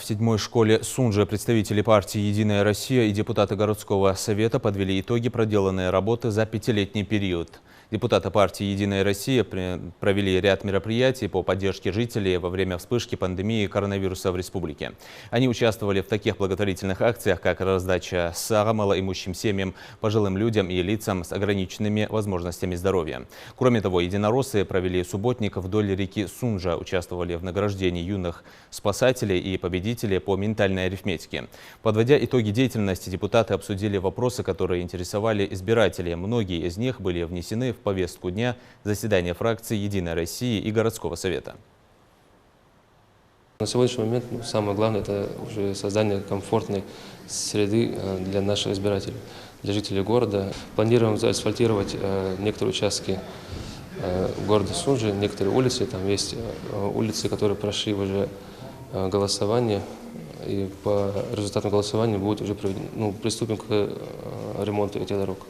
в 7-й школе Сунжа представители партии «Единая Россия» и депутаты городского совета подвели итоги проделанной работы за 5-летний период. Депутаты партии «Единая Россия» провели ряд мероприятий по поддержке жителей во время вспышки пандемии коронавируса в республике. Они участвовали в таких благотворительных акциях, как раздача сара малоимущим семьям, пожилым людям и лицам с ограниченными возможностями здоровья. Кроме того, единороссы провели субботник вдоль реки Сунжа, участвовали в награждении юных спасателей и победителей по ментальной арифметике. Подводя итоги деятельности, депутаты обсудили вопросы, которые интересовали избирателей. Многие из них были внесены в повестку дня заседания фракций «Единой России» и городского совета. На сегодняшний момент самое главное – это уже создание комфортной среды для наших избирателей, для жителей города. Планируем заасфальтировать некоторые участки города Сунжи, некоторые улицы. Там есть улицы, которые прошли уже голосование, и по результатам голосования будет уже приступим к ремонту этих дорог.